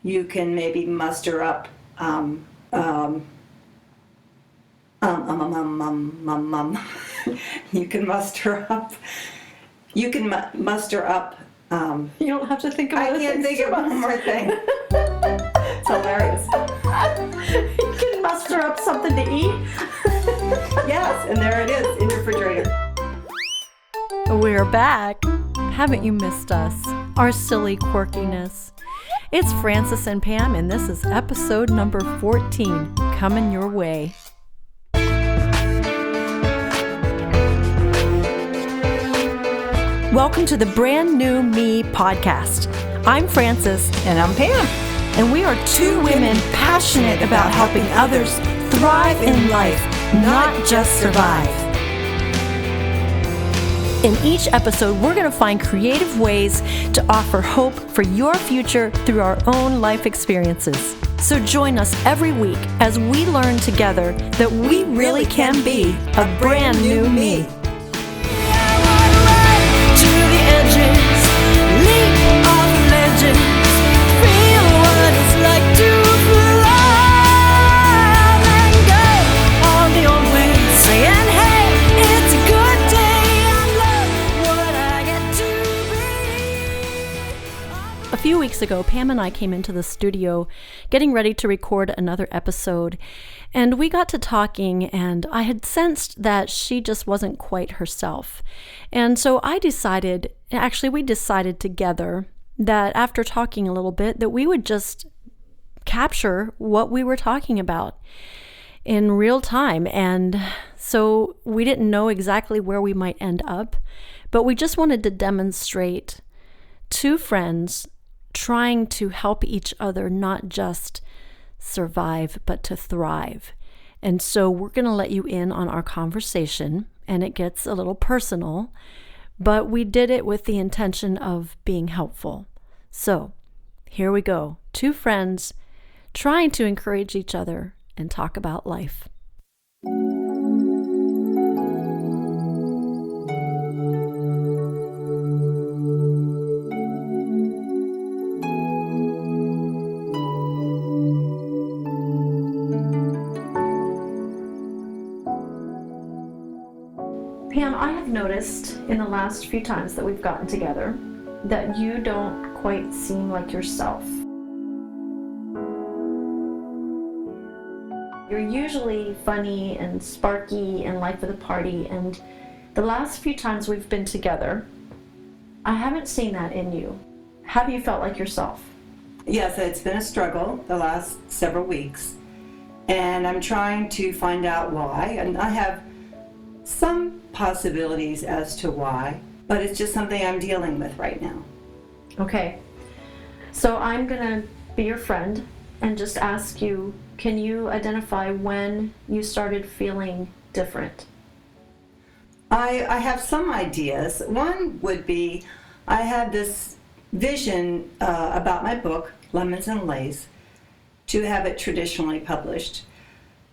You can maybe muster up you can muster up. You can muster up. You don't have to think about I can't think of one more thing. It's hilarious. You can muster up something to eat. Yes, and there it is in the refrigerator. We're back. Haven't you missed us? Our silly quirkiness. It's Frances and Pam, and this is episode number 14, coming your way. Welcome to the Brand New Me podcast. I'm Frances. And I'm Pam. And we are two women passionate about helping others thrive in life, not just survive. In each episode, we're going to find creative ways to offer hope for your future through our own life experiences. So join us every week as we learn together that we really can be a brand new me. A few weeks ago, Pam and I came into the studio getting ready to record another episode, and we got to talking, and I had sensed that she just wasn't quite herself. And so we decided together that after talking a little bit, that we would just capture what we were talking about in real time. And so we didn't know exactly where we might end up, but we just wanted to demonstrate two friends trying to help each other not just survive, but to thrive. And so we're going to let you in on our conversation, and it gets a little personal, but we did it with the intention of being helpful. So here we go. Two friends trying to encourage each other and talk about life. Pam, I have noticed in the last few times that we've gotten together that you don't quite seem like yourself. You're usually funny and sparky and life of the party, and the last few times we've been together, I haven't seen that in you. Have you felt like yourself? Yes, it's been a struggle the last several weeks, and I'm trying to find out why, and I have some possibilities as to why, but it's just something I'm dealing with right now. Okay, so I'm gonna be your friend and just ask you, can you identify when you started feeling different? I have some ideas. One would be, I had this vision about my book, Lemons and Lace, to have it traditionally published.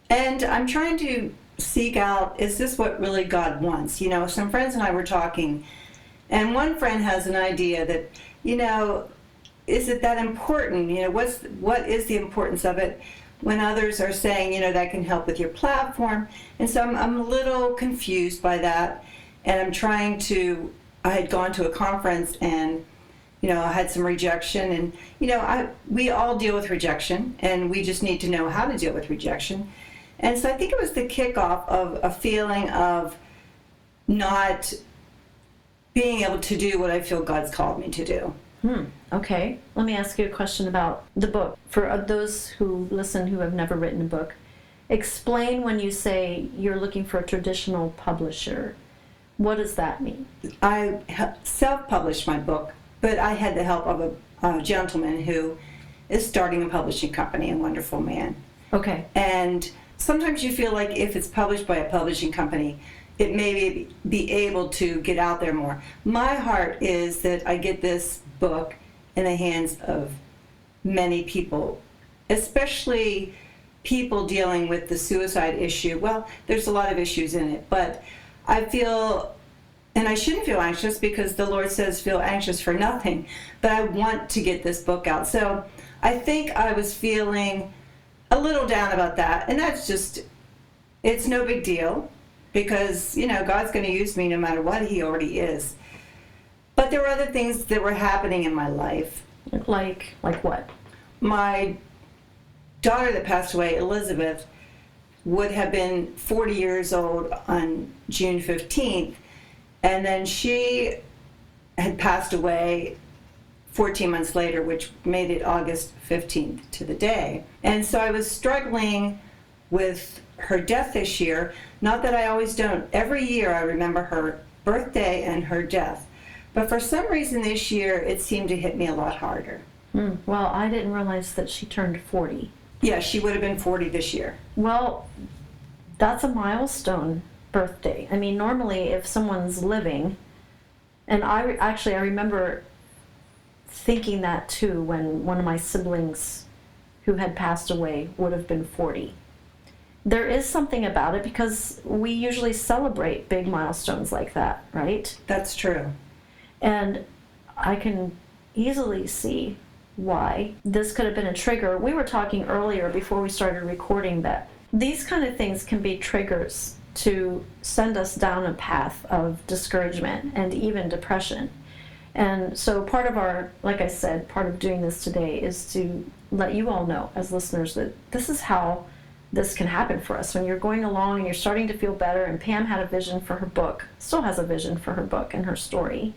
And I'm trying to seek out, is this what really God wants? You know, some friends and I were talking, and one friend has an idea that, you know, is it that important? You know, what is the importance of it when others are saying, you know, that can help with your platform? And so I'm a little confused by that, and I had gone to a conference, and, you know, I had some rejection, and, you know, we all deal with rejection, and we just need to know how to deal with rejection. And so I think it was the kickoff of a feeling of not being able to do what I feel God's called me to do. Okay. Let me ask you a question about the book. For those who listen who have never written a book, explain when you say you're looking for a traditional publisher. What does that mean? I self-published my book, but I had the help of a gentleman who is starting a publishing company, a wonderful man. Okay. And sometimes you feel like if it's published by a publishing company, it may be able to get out there more. My heart is that I get this book in the hands of many people, especially people dealing with the suicide issue. Well, there's a lot of issues in it, but I feel, and I shouldn't feel anxious because the Lord says feel anxious for nothing, but I want to get this book out. So I think I was feeling a little down about that. And that's just, it's no big deal because, God's going to use me no matter what. He already is. But there were other things that were happening in my life. Like what? My daughter that passed away, Elizabeth, would have been 40 years old on June 15th. And then she had passed away 14 months later, which made it August 15th to the day. And so I was struggling with her death this year. Not that I always don't. Every year I remember her birthday and her death. But for some reason this year, it seemed to hit me a lot harder. Well, I didn't realize that she turned 40. Yeah, she would have been 40 this year. Well, that's a milestone birthday. I mean, normally if someone's living, and I remember thinking that too when one of my siblings who had passed away would have been 40. There is something about it because we usually celebrate big milestones like that, right? That's true. And I can easily see why this could have been a trigger. We were talking earlier before we started recording that these kind of things can be triggers to send us down a path of discouragement and even depression. And so part of our, like I said, part of doing this today is to let you all know as listeners that this is how this can happen for us. When you're going along and you're starting to feel better, and Pam had a vision for her book, still has a vision for her book and her story.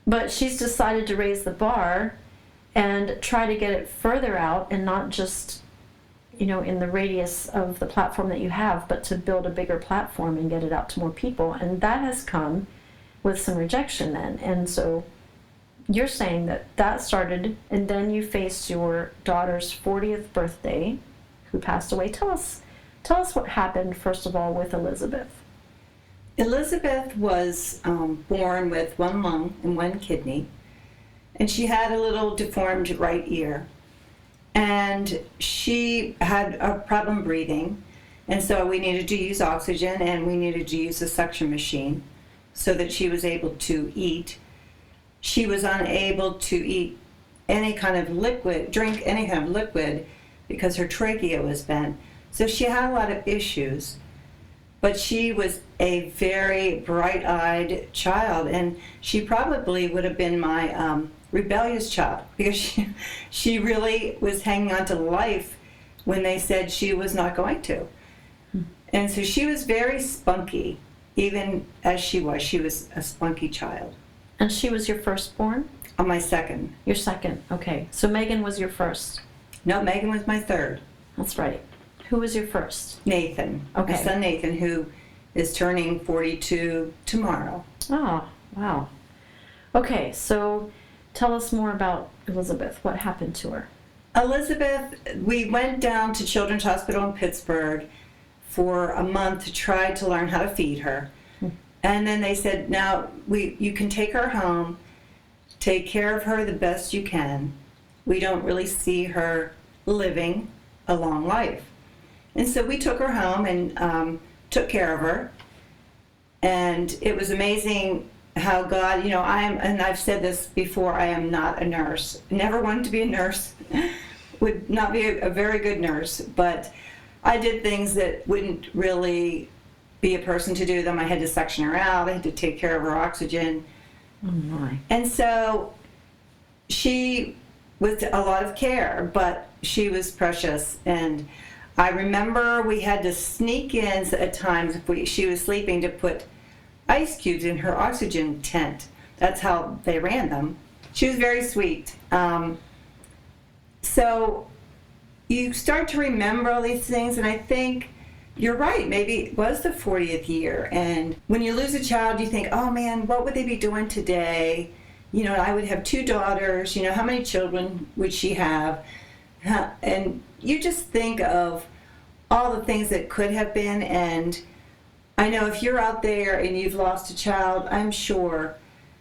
But she's decided to raise the bar and try to get it further out and not just, in the radius of the platform that you have, but to build a bigger platform and get it out to more people. And that has come with some rejection then. And so you're saying that started, and then you faced your daughter's 40th birthday, who passed away. Tell us what happened, first of all, with Elizabeth. Elizabeth was born with one lung and one kidney, and she had a little deformed right ear. And she had a problem breathing, and so we needed to use oxygen, and we needed to use a suction machine so that she was able to eat. She was unable to eat any kind of liquid, drink any kind of liquid, because her trachea was bent. So she had a lot of issues. But she was a very bright-eyed child, and she probably would have been my rebellious child, because she really was hanging on to life when they said she was not going to. And so she was very spunky, even as she was a spunky child. And she was your firstborn? My second. Your second, okay. So Megan was your first? No, Megan was my third. That's right. Who was your first? Nathan. Okay. My son Nathan, who is turning 42 tomorrow. Oh, wow. Okay, so tell us more about Elizabeth. What happened to her? Elizabeth, we went down to Children's Hospital in Pittsburgh for a month to try to learn how to feed her. And then they said, now you can take her home, take care of her the best you can. We don't really see her living a long life. And so we took her home and took care of her. And it was amazing how God, and I've said this before, I am not a nurse. Never wanted to be a nurse. Would not be a very good nurse. But I did things that wouldn't really be a person to do them. I had to suction her out. I had to take care of her oxygen. Oh, my. And so she was a lot of care, but she was precious. And I remember we had to sneak in at times if she was sleeping to put ice cubes in her oxygen tent. That's how they ran them. She was very sweet. So you start to remember all these things, and I think you're right. Maybe it was the 40th year. And when you lose a child, you think, oh man, what would they be doing today? I would have 2 daughters. How many children would she have? And you just think of all the things that could have been. And I know if you're out there and you've lost a child, I'm sure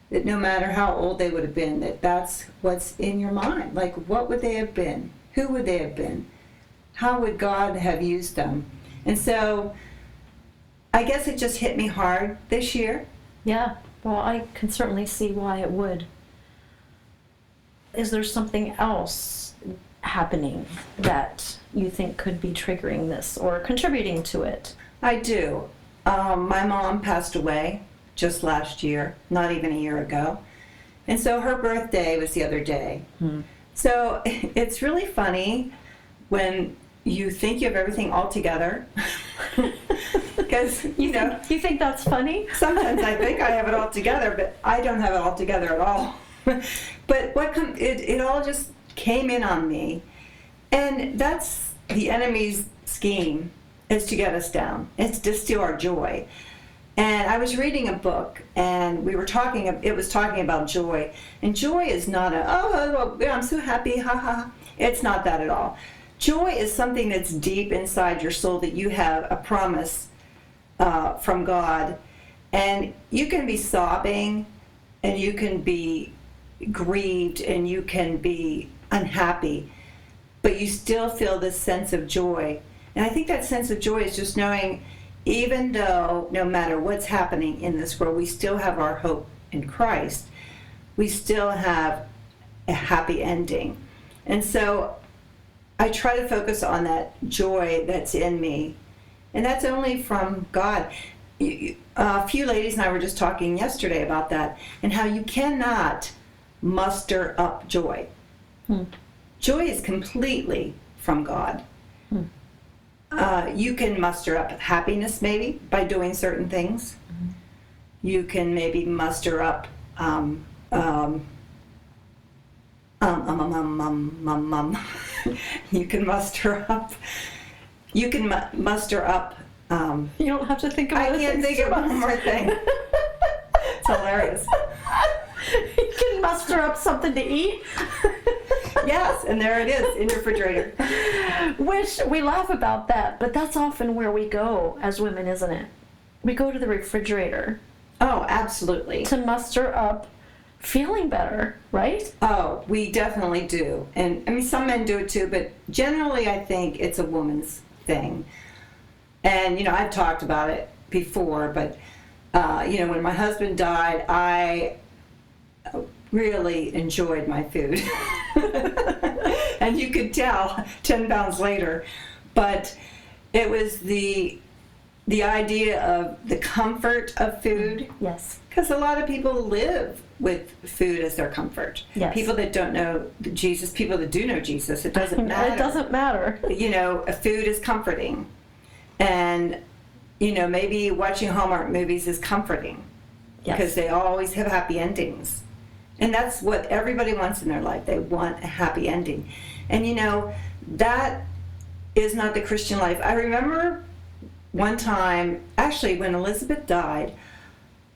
that no matter how old they would have been, that's what's in your mind. Like, what would they have been? Who would they have been? How would God have used them? And so I guess it just hit me hard this year. Yeah, well, I can certainly see why it would. Is there something else happening that you think could be triggering this or contributing to it? I do. My mom passed away just last year, not even a year ago. And so her birthday was the other day. So it's really funny when you think you have everything all together. Because, you think that's funny? sometimes I think I have it all together, but I don't have it all together at all. But it all just came in on me. And that's the enemy's scheme, is to get us down. It's to steal our joy. And I was reading a book, and it was talking about joy. And joy is not I'm so happy, ha ha. It's not that at all. Joy is something that's deep inside your soul, that you have a promise from God. And you can be sobbing, and you can be grieved, and you can be unhappy, but you still feel this sense of joy. And I think that sense of joy is just knowing, even though no matter what's happening in this world, we still have our hope in Christ. We still have a happy ending. And so I try to focus on that joy that's in me. And that's only from God. A few ladies and I were just talking yesterday about that, and how you cannot muster up joy. Joy is completely from God. You can muster up happiness maybe by doing certain things. You can maybe muster up you can muster up you don't have to think about it. I can't think of one more thing. It's hilarious. You can muster up something to eat. Yes, and there it is in your refrigerator. Which we laugh about that, but that's often where we go as women, isn't it? We go to the refrigerator. Oh, absolutely. To muster up feeling better, right? Oh, we definitely do. And I mean, some men do it too, but generally I think it's a woman's thing. And, I've talked about it before, but, when my husband died, I really enjoyed my food. And you could tell 10 pounds later. But it was the idea of the comfort of food. Yes. Because a lot of people live with food as their comfort. Yes. People that don't know Jesus, people that do know Jesus, it doesn't matter. It doesn't matter. Food is comforting. And, maybe watching Hallmark movies is comforting. Yes. Because they always have happy endings. And that's what everybody wants in their life. They want a happy ending. And, that is not the Christian life. I remember one time, actually, when Elizabeth died,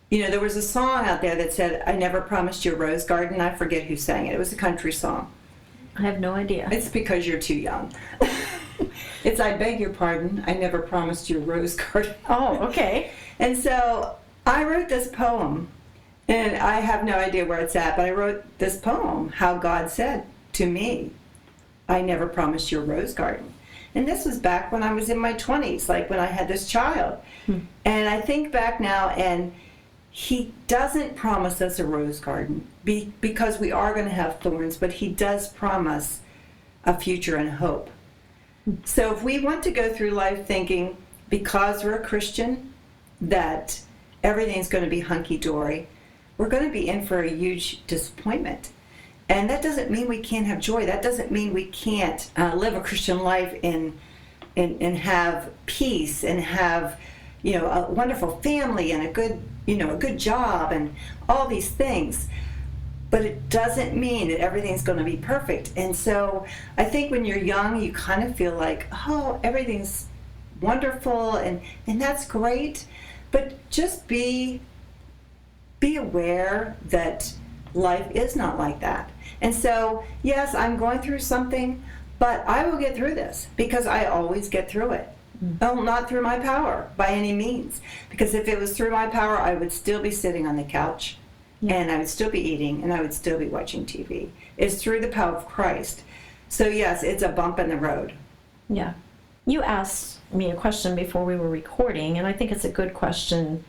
there was a song out there that said, "I never promised you a rose garden." I forget who sang it. It was a country song. I have no idea. It's because you're too young. It's, "I beg your pardon, I never promised you a rose garden." Oh, okay. And so I wrote this poem, and I have no idea where it's at, but I wrote this poem, how God said to me, "I never promised you a rose garden." And this was back when I was in my 20s, like when I had this child. And I think back now, and He doesn't promise us a rose garden because we are going to have thorns, but He does promise a future and hope. So if we want to go through life thinking, because we're a Christian, that everything's going to be hunky-dory, we're going to be in for a huge disappointment. And that doesn't mean we can't have joy. That doesn't mean we can't live a Christian life and have peace and have, a wonderful family and a good job and all these things. But it doesn't mean that everything's going to be perfect. And so I think when you're young, you kind of feel like, oh, everything's wonderful and that's great. But just be aware that life is not like that. And so, yes, I'm going through something, but I will get through this because I always get through it. Oh, not through my power by any means. Because if it was through my power, I would still be sitting on the couch. Yeah. And I would still be eating, and I would still be watching TV. It's through the power of Christ. So yes, it's a bump in the road. Yeah. You asked me a question before we were recording, and I think it's a good question.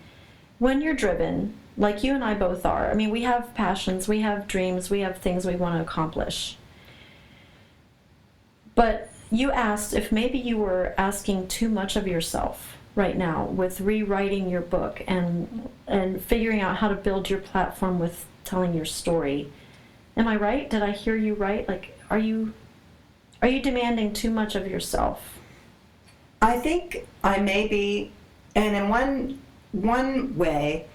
When you're driven, like you and I both are, I mean, we have passions, we have dreams, we have things we want to accomplish. But you asked if maybe you were asking too much of yourself right now with rewriting your book and figuring out how to build your platform with telling your story. Am I right? Did I hear you right? Like, are you demanding too much of yourself? I think I may be, and in one way,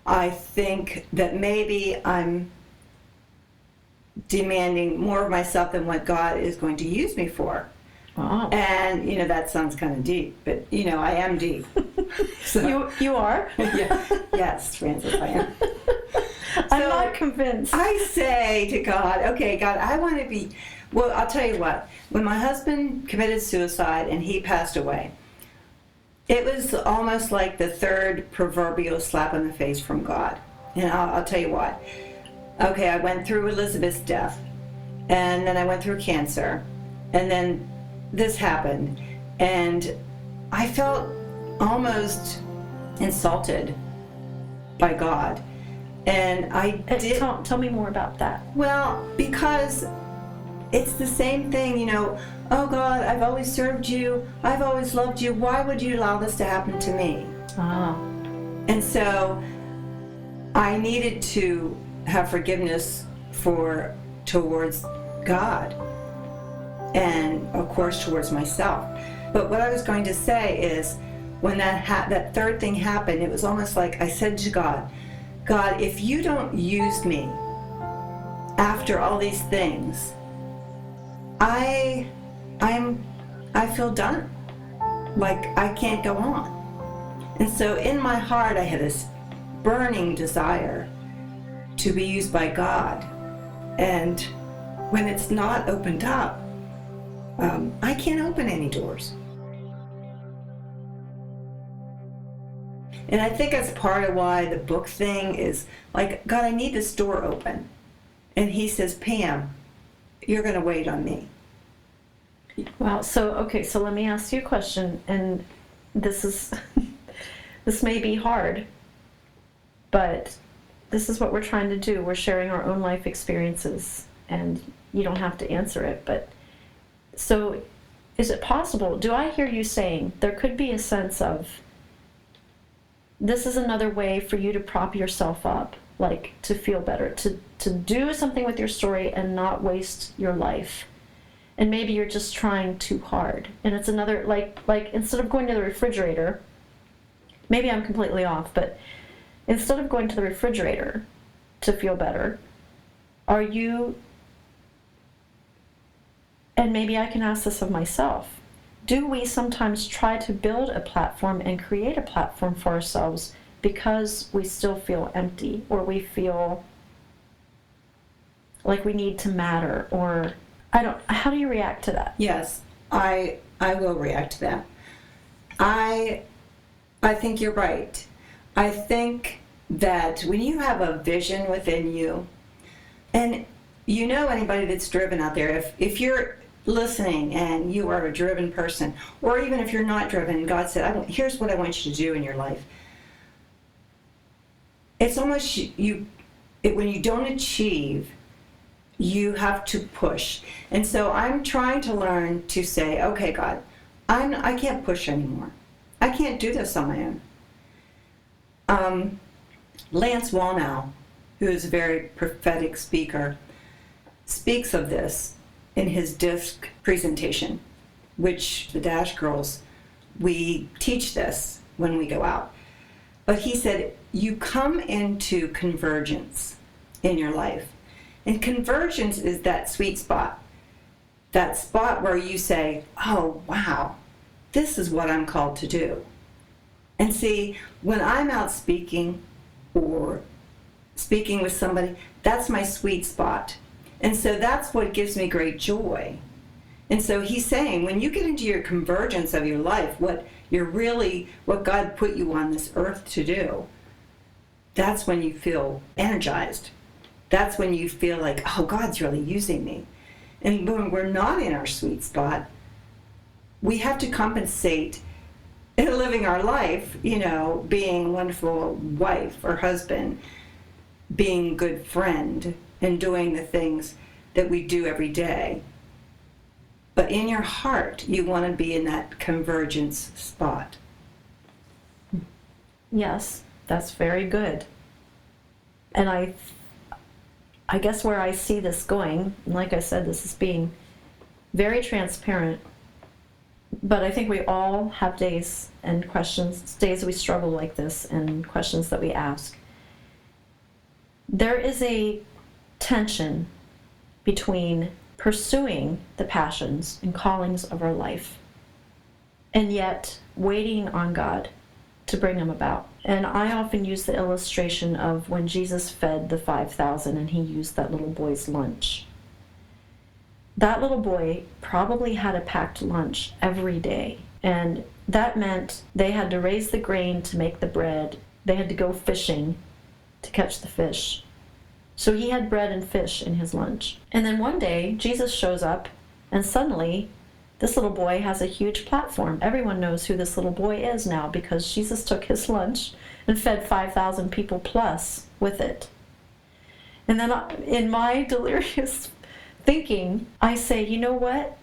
I think that maybe I'm demanding more of myself than what God is going to use me for. Wow. And, that sounds kind of deep, but, I am deep. So, You are? yeah, yes, Frances, I am. I'm not convinced. I say to God, okay, God, I want to be, well, I'll tell you what, when my husband committed suicide and he passed away, it was almost like the third proverbial slap in the face from God. And I'll tell you what. Okay, I went through Elizabeth's death, and then I went through cancer, and then this happened, and I felt almost insulted by God. And I did. Tell me more about that. Well, because it's the same thing, oh God, I've always served you, I've always loved you, why would you allow this to happen to me? Ah. And so I needed to have forgiveness towards God and of course towards myself. But what I was going to say is when that third thing happened, it was almost like I said to God, if you don't use me after all these things, I feel done. Like I can't go on. And so in my heart I had this burning desire to be used by God. And when it's not opened up, I can't open any doors. And I think that's part of why the book thing is like, God, I need this door open. And he says, Pam, you're going to wait on me. Wow. So let me ask you a question. And this may be hard, but this is what we're trying to do. We're sharing our own life experiences, and you don't have to answer it. But so is it possible? Do I hear you saying there could be a sense of this is another way for you to prop yourself up, like to feel better, to do something with your story and not waste your life? And maybe you're just trying too hard. And it's another, like instead of going to the refrigerator, maybe I'm completely off, but instead of going to the refrigerator to feel better, are you, and maybe I can ask this of myself, do we sometimes try to build a platform and create a platform for ourselves because we still feel empty, or we feel like we need to matter, or how do you react to that? Yes, I will react to that. I think you're right. I think that when you have a vision within you, and anybody that's driven out there, if you're listening and you are a driven person, or even if you're not driven, God said, here's what I want you to do in your life. It's almost when you don't achieve, you have to push. And so I'm trying to learn to say, okay, God, I can't push anymore. I can't do this on my own. Lance Wallnau, who is a very prophetic speaker, speaks of this in his disc presentation, which the Dash Girls, we teach this when we go out. But he said, you come into convergence in your life. And convergence is that sweet spot. That spot where you say, oh, wow, this is what I'm called to do. And see, when I'm out speaking or speaking with somebody, that's my sweet spot. And so that's what gives me great joy. And so he's saying, when you get into your convergence of your life, what God put you on this earth to do, that's when you feel energized. That's when you feel like, oh, God's really using me. And when we're not in our sweet spot, we have to compensate in living our life, being a wonderful wife or husband, being a good friend, and doing the things that we do every day. But in your heart, you want to be in that convergence spot. Yes, that's very good. And I guess where I see this going, and like I said, this is being very transparent, but I think we all have days and questions, days we struggle like this, and questions that we ask. There is a tension between pursuing the passions and callings of our life, and yet waiting on God to bring them about. And I often use the illustration of when Jesus fed the 5,000 and he used that little boy's lunch. That little boy probably had a packed lunch every day, and that meant they had to raise the grain to make the bread. They had to go fishing to catch the fish. So he had bread and fish in his lunch. And then one day, Jesus shows up, and suddenly, this little boy has a huge platform. Everyone knows who this little boy is now because Jesus took his lunch and fed 5,000 people plus with it. And then in my delirious thinking, I say, you know what?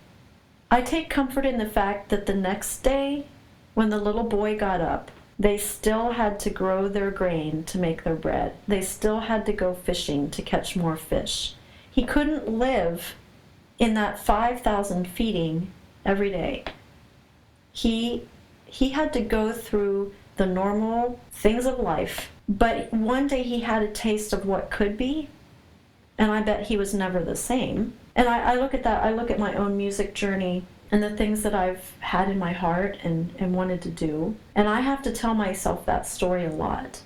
I take comfort in the fact that the next day, when the little boy got up, they still had to grow their grain to make their bread. They still had to go fishing to catch more fish. He couldn't live in that 5,000 feeding every day. He had to go through the normal things of life, but one day he had a taste of what could be, and I bet he was never the same. And I look at that, I look at my own music journey and the things that I've had in my heart and wanted to do, and I have to tell myself that story a lot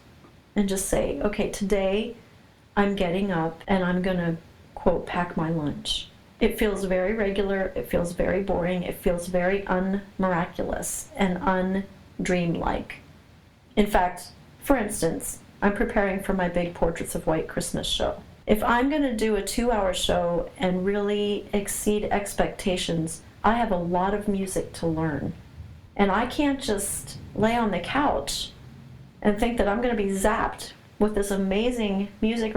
and just say, okay, today I'm getting up and I'm gonna, quote, pack my lunch. It feels very regular, it feels very boring, it feels very unmiraculous and undreamlike. In fact, for instance, I'm preparing for my big Portraits of White Christmas show. If I'm going to do a 2-hour show and really exceed expectations, I have a lot of music to learn. And I can't just lay on the couch and think that I'm going to be zapped with this amazing music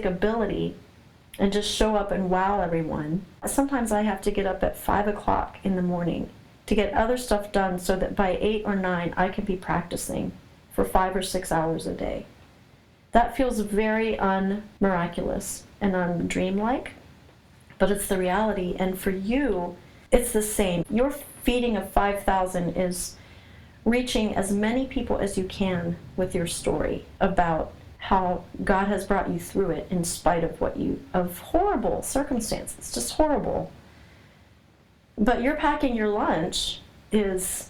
ability and just show up and wow everyone. Sometimes I have to get up at 5 o'clock in the morning to get other stuff done so that by 8 or 9 I can be practicing for 5 or 6 hours a day. That feels very unmiraculous and undreamlike, but it's the reality. And for you, it's the same. Your feeding of 5,000 is reaching as many people as you can with your story about how God has brought you through it in spite of horrible circumstances, just horrible. But your packing your lunch is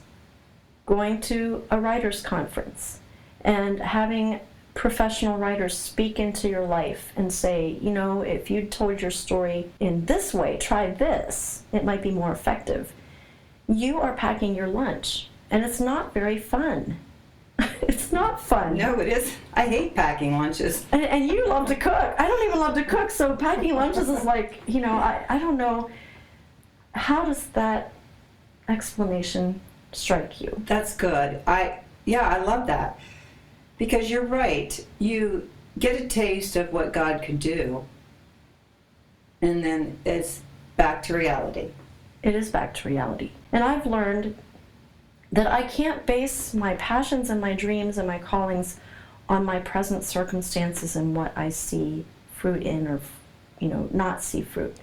going to a writer's conference and having professional writers speak into your life and say, you know, if you told your story in this way, try this, it might be more effective. You are packing your lunch, and it's not very fun. It's not fun. No, it is. I hate packing lunches. And you love to cook. I don't even love to cook, so packing lunches is like, you know, I don't know. How does that explanation strike you? That's good. I love that. Because you're right. You get a taste of what God can do, and then it's back to reality. It is back to reality. And I've learned that I can't base my passions and my dreams and my callings on my present circumstances and what I see fruit in or, you know, not see fruit.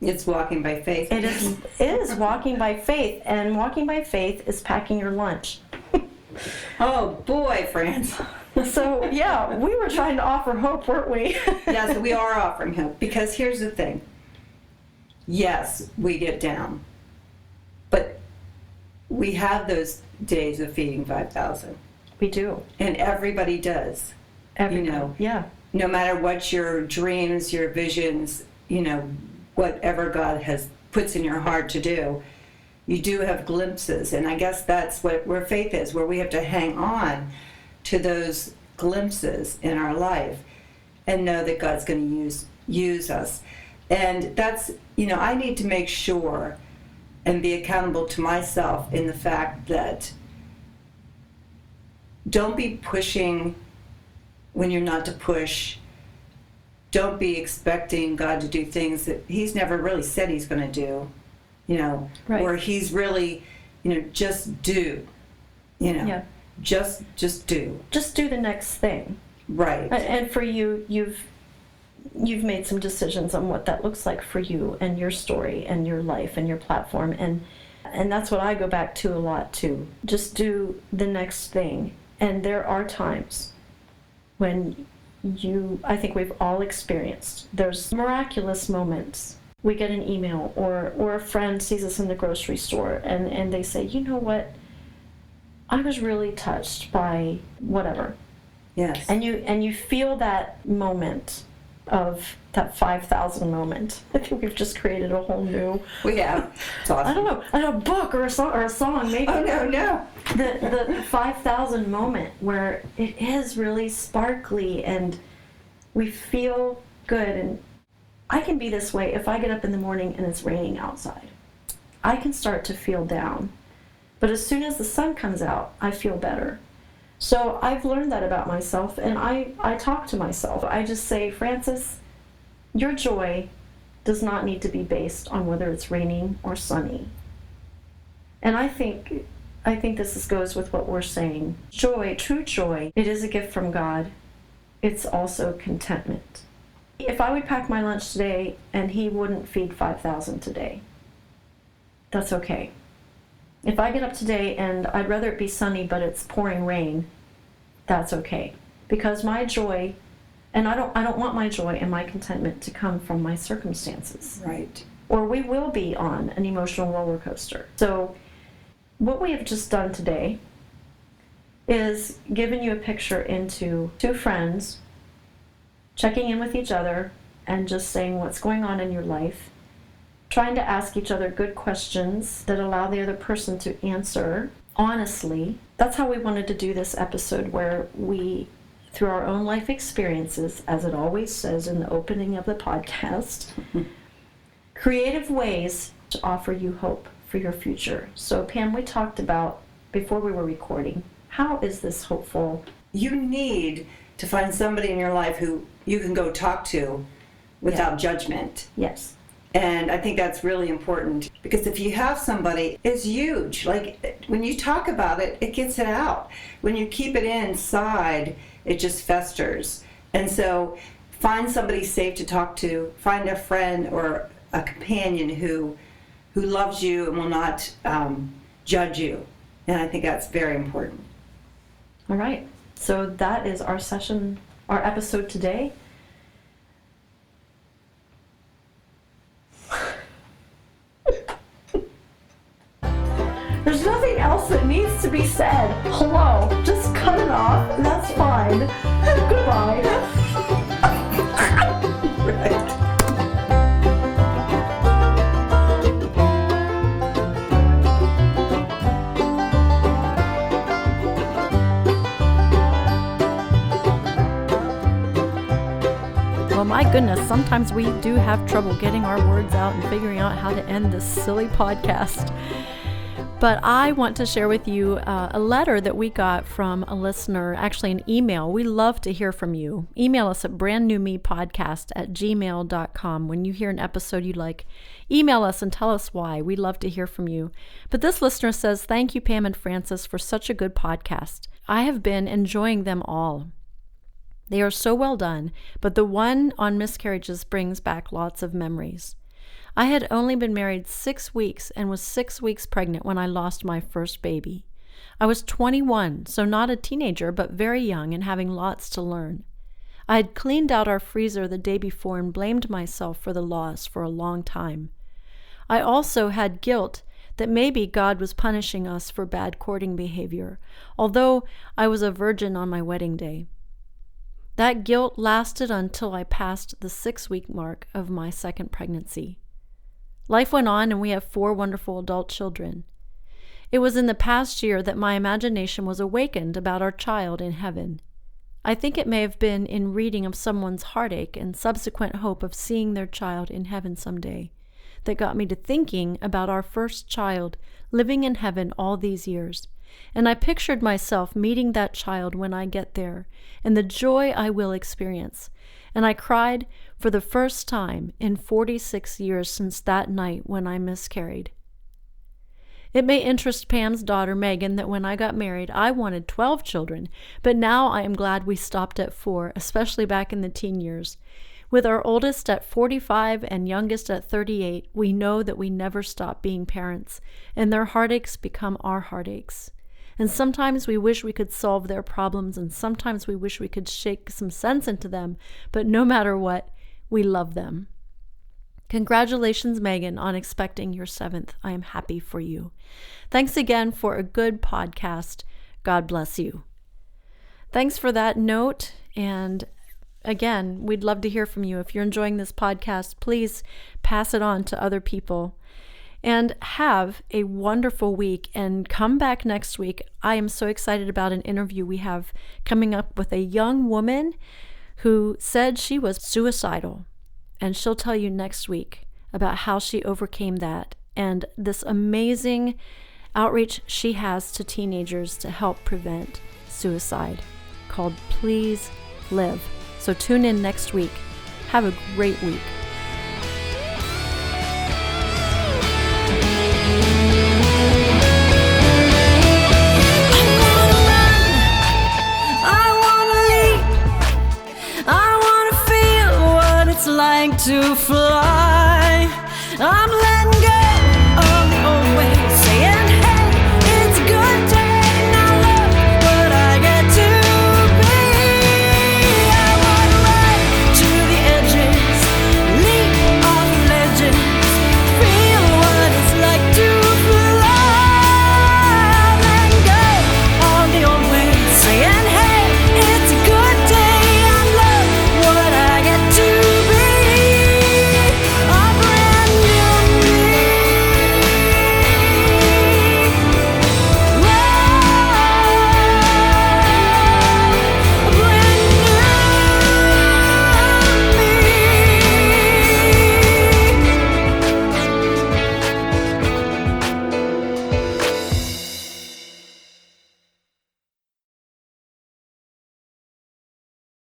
It's walking by faith. It is walking by faith, and walking by faith is packing your lunch. Oh boy, Frances. So yeah, we were trying to offer hope, weren't we? Yes, we are offering hope, because here's the thing. Yes, we get down, but we have those days of feeding 5,000. We do. And everybody does. Everybody. You know, yeah. No matter what your dreams, your visions, you know, whatever God puts in your heart to do, you do have glimpses. And I guess that's where faith is, where we have to hang on to those glimpses in our life and know that God's going to use us. And that's, you know, I need to make sure and be accountable to myself in the fact that don't be pushing when you're not to push. Don't be expecting God to do things that He's never really said He's going to do. Right. where he's really, just do, Yeah. just do. Just do the next thing. Right. And for you, you've made some decisions on what that looks like for you and your story and your life and your platform, and that's what I go back to a lot too. Just do the next thing. And there are times when I think we've all experienced, there's miraculous moments. We get an email or a friend sees us in the grocery store and they say, you know what, I was really touched by whatever. Yes. And you feel that moment of that 5,000 moment. I think we've just created a whole new. We have. It's awesome. I don't know, a book or a song maybe. Oh no. The 5,000 moment where it is really sparkly and we feel good. And I can be this way if I get up in the morning and it's raining outside. I can start to feel down. But as soon as the sun comes out, I feel better. So I've learned that about myself, and I talk to myself. I just say, Frances, your joy does not need to be based on whether it's raining or sunny. And I think this goes with what we're saying. Joy, true joy, it is a gift from God. It's also contentment. If I would pack my lunch today and he wouldn't feed 5,000 today, that's okay. If I get up today and I'd rather it be sunny but it's pouring rain, that's okay. Because my joy, and I don't want my joy and my contentment to come from my circumstances. Right. Or we will be on an emotional roller coaster. So what we have just done today is given you a picture into two friends checking in with each other and just saying what's going on in your life, trying to ask each other good questions that allow the other person to answer honestly. That's how we wanted to do this episode, where we, through our own life experiences, as it always says in the opening of the podcast, creative ways to offer you hope for your future. So Pam, we talked about, before we were recording, how is this hopeful? You need to find somebody in your life who you can go talk to without judgment. Yes. And I think that's really important, because if you have somebody, it's huge. Like, when you talk about it, it gets it out. When you keep it inside, it just festers. And so find somebody safe to talk to. Find a friend or a companion who loves you and will not judge you. And I think that's very important. All right. So that is our session, our episode today. There's nothing else that needs to be said. Hello. Just cut it off. That's fine. Goodbye. Right. Well, my goodness, sometimes we do have trouble getting our words out and figuring out how to end this silly podcast. But I want to share with you a letter that we got from a listener, actually an email. We love to hear from you. Email us at brandnewmepodcast@gmail.com. When you hear an episode you like, email us and tell us why. We love to hear from you. But this listener says, "Thank you, Pam and Frances, for such a good podcast. I have been enjoying them all. They are so well done, but the one on miscarriages brings back lots of memories. I had only been married 6 weeks and was 6 weeks pregnant when I lost my first baby. I was 21, so not a teenager, but very young and having lots to learn. I had cleaned out our freezer the day before and blamed myself for the loss for a long time. I also had guilt that maybe God was punishing us for bad courting behavior, although I was a virgin on my wedding day. That guilt lasted until I passed the 6-week mark of my second pregnancy. Life went on and we have 4 wonderful adult children. It was in the past year that my imagination was awakened about our child in heaven. I think it may have been in reading of someone's heartache and subsequent hope of seeing their child in heaven someday that got me to thinking about our first child living in heaven all these years. And I pictured myself meeting that child when I get there and the joy I will experience. And I cried for the first time in 46 years since that night when I miscarried. It may interest Pam's daughter, Megan, that when I got married, I wanted 12 children, but now I am glad we stopped at 4, especially back in the teen years. With our oldest at 45 and youngest at 38, we know that we never stop being parents, and their heartaches become our heartaches. And sometimes we wish we could solve their problems, and sometimes we wish we could shake some sense into them, but no matter what, we love them. Congratulations, Megan, on expecting your 7th. I am happy for you. Thanks again for a good podcast. God bless you. Thanks for that note. And again, we'd love to hear from you. If you're enjoying this podcast, please pass it on to other people. And have a wonderful week, and come back next week. I am so excited about an interview we have coming up with a young woman who said she was suicidal. And she'll tell you next week about how she overcame that and this amazing outreach she has to teenagers to help prevent suicide called Please Live. So tune in next week. Have a great week. Like to fly, I'm